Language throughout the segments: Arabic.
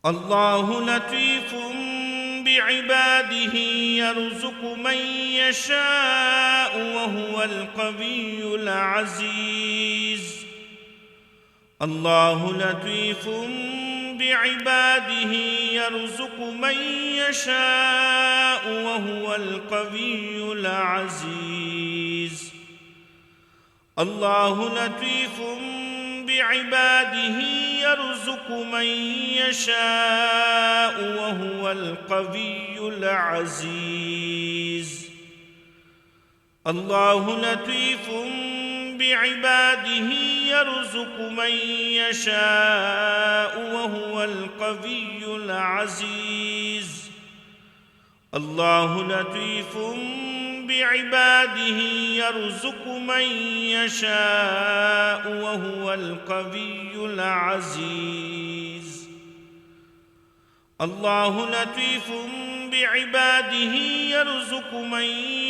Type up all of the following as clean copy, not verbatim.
الله لطيف بعباده يرزق من يشاء وهو القوي العزيز. الله لطيف بعباده يرزق من يشاء وهو القوي العزيز. الله لطيف بعباده يرزق من يشاء وهو القوي العزيز. الله لطيف بعباده يرزق من يشاء وهو القوي العزيز. الله لطيف بعباده يرزق من يشاء وهو القوي العزيز. الله لطيف بعباده يرزق من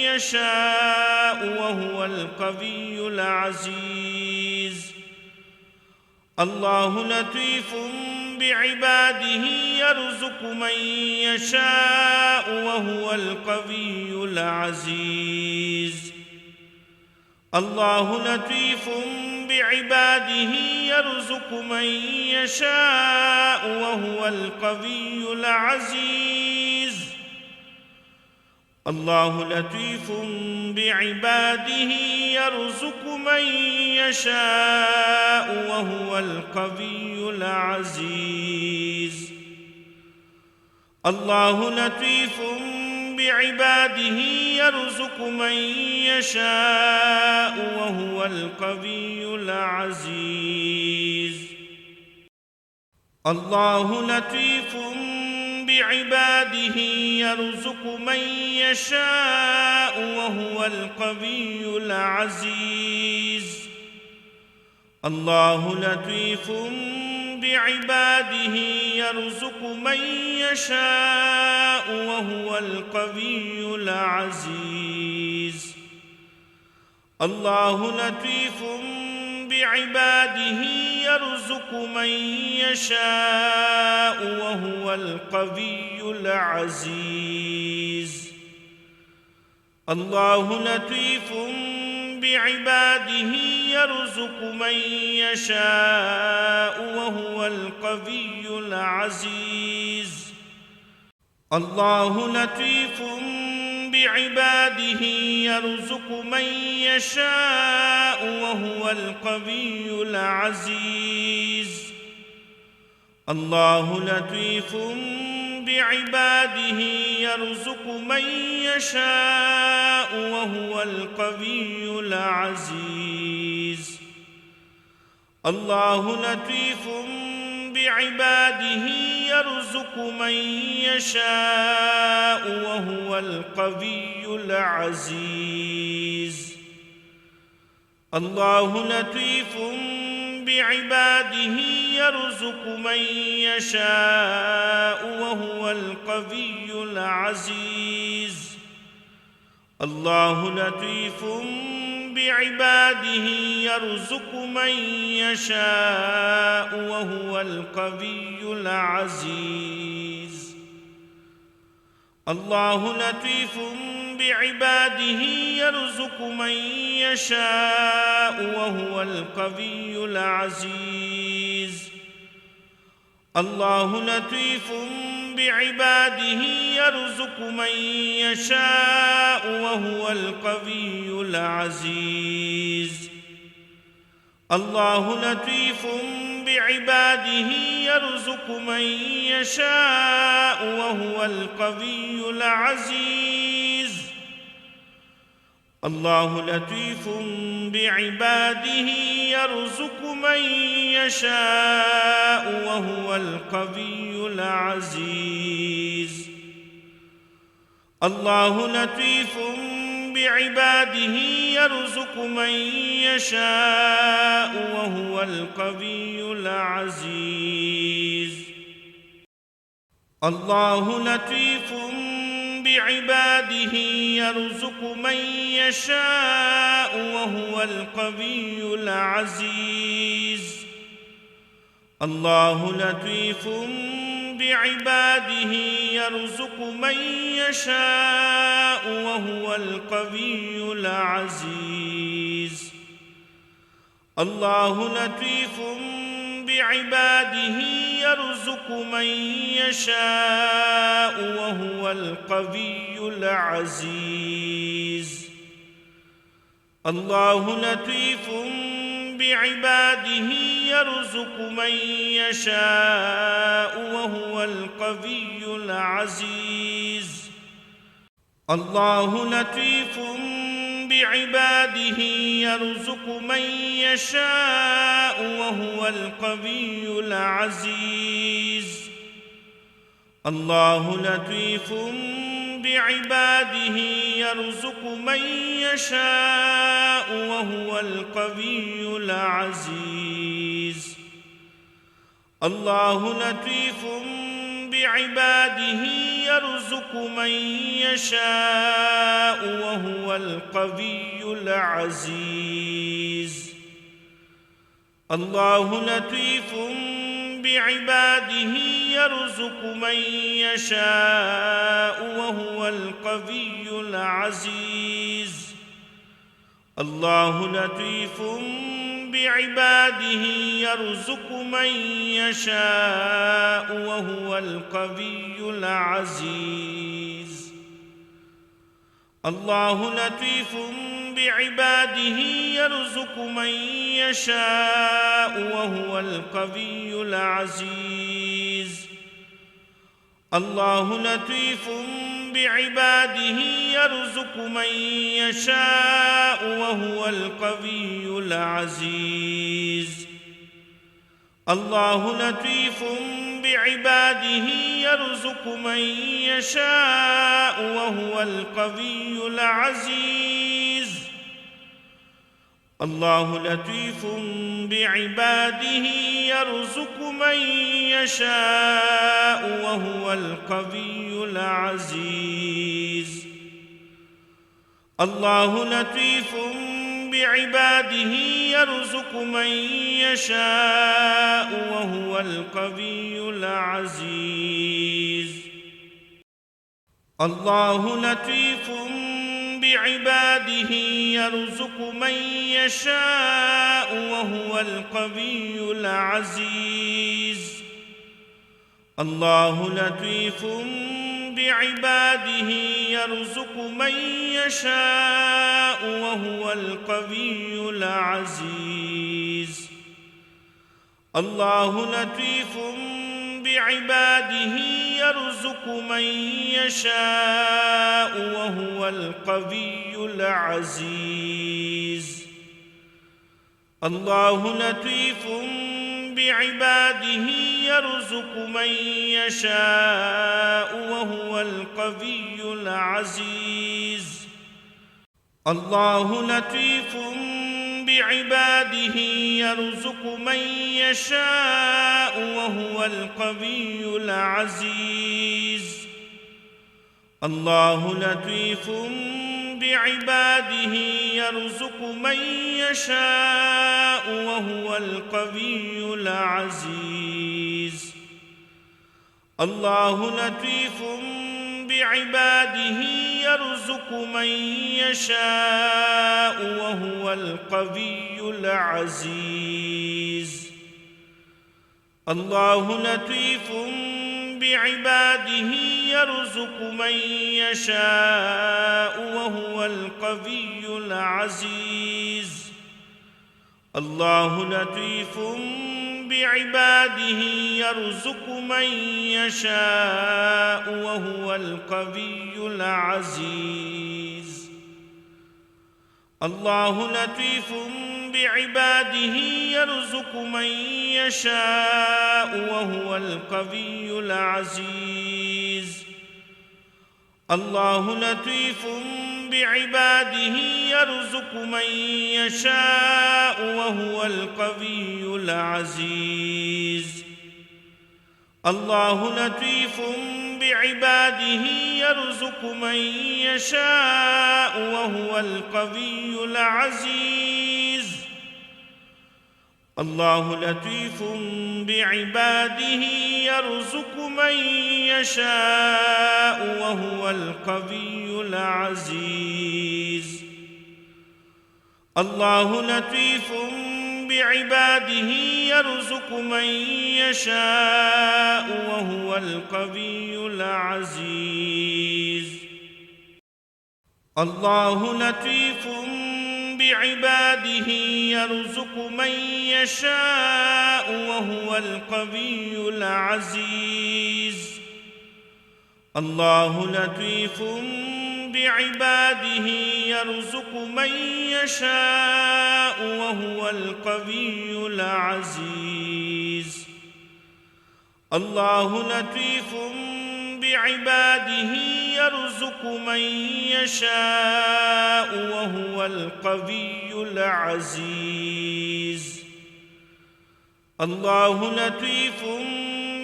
يشاء وهو القوي العزيز. الله لطيف بعباده يرزق من يشاء وهو القوي العزيز. الله لطيف بعباده يرزق من يشاء وهو القوي العزيز. الله لطيف بعباده يرزق من يشاء وهو القوي العزيز. الله لطيف بعباده يرزق من يشاء وهو القوي العزيز. الله لطيف بعباده يرزق من يشاء وهو القوي العزيز. الله لطيف بعباده يرزق من يشاء وهو القوي العزيز. الله لطيف بعباده يرزق من يشاء وهو القوي العزيز. الله لطيف بعباده يرزق من يشاء وهو القوي العزيز. الله لطيف بعباده يرزق من يشاء وهو القوي العزيز. الله لطيف بعباده يرزق من يشاء وهو القوي العزيز. الله لطيف بعباده يرزق من يشاء وهو القوي العزيز. الله لطيف بعباده يرزق من يشاء وهو القوي العزيز. الله لطيف بعباده يرزق من يشاء وهو القوي العزيز. الله لطيف بعباده يرزق من يشاء وهو القوي العزيز. الله لطيف بعباده يرزق من يشاء وهو القوي العزيز. الله لطيف بعباده يرزق من يشاء وهو القوي العزيز. الله لطيف بعباده يرزق من يشاء وهو القوي العزيز. الله لطيف بعباده يرزق من يشاء وهو القوي العزيز. الله لطيف بعباده يرزق من يشاء وهو القوي العزيز. الله لطيف بعباده يرزق من يشاء وهو القوي العزيز الله لطيف بعباده يرزق من يشاء وهو القوي العزيز الله لطيف بعباده يرزق من يشاء وهو القوي العزيز الله لطيف بعباده يرزق من يشاء وهو القوي العزيز الله لطيف بعباده يرزق من يشاء وهو القوي العزيز الله لطيف بعباده يرزق من يشاء وهو القوي العزيز الله لطيف بعباده يرزق من يشاء وهو القوي العزيز الله لطيف بعباده يرزق من يشاء وهو القوي العزيز الله لطيف بعباده يرزق من يشاء وهو القوي العزيز الله لطيف بعباده يرزق من يشاء وهو القوي العزيز الله لطيف بعباده يرزق من يشاء وهو القوي العزيز الله لطيف بعباده يرزق من يشاء وهو القوي العزيز الله لطيف بعباده يرزق من يشاء وهو القوي العزيز الله لطيف بعباده يرزق من يشاء وهو القوي العزيز الله لطيف بعباده يرزق من يشاء وهو القوي العزيز الله لطيف بعباده يرزق من يشاء وهو القوي العزيز الله لطيف بعباده يرزق من يشاء وهو القوي العزيز الله لطيف بعباده يرزق من يشاء وهو القوي العزيز الله لطيف بعباده يرزق من يشاء وهو القوي العزيز الله لطيف بعباده يرزق من يشاء وهو القوي العزيز الله لطيف بعباده يرزق من يشاء وهو القوي العزيز الله لطيف بعباده يرزق من يشاء وهو القوي العزيز الله لطيف بعباده يرزق من يشاء وهو القوي العزيز الله لطيف بعباده يرزق من يشاء وهو القوي العزيز الله لطيف بعباده يرزق من يشاء وهو القوي العزيز الله لطيف بعباده يرزق من يشاء وهو القوي العزيز. الله لطيف بعباده يرزق من يشاء وهو القوي العزيز. الله لطيف بعباده يرزق من يشاء وهو القوي العزيز. الله لطيف بعباده يرزق من يشاء وهو القوي العزيز. الله لطيف بعباده يرزق من يشاء وهو القوي العزيز. الله لطيف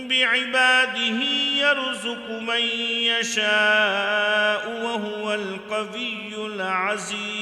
بعباده يرزق من يشاء وهو القوي العزيز.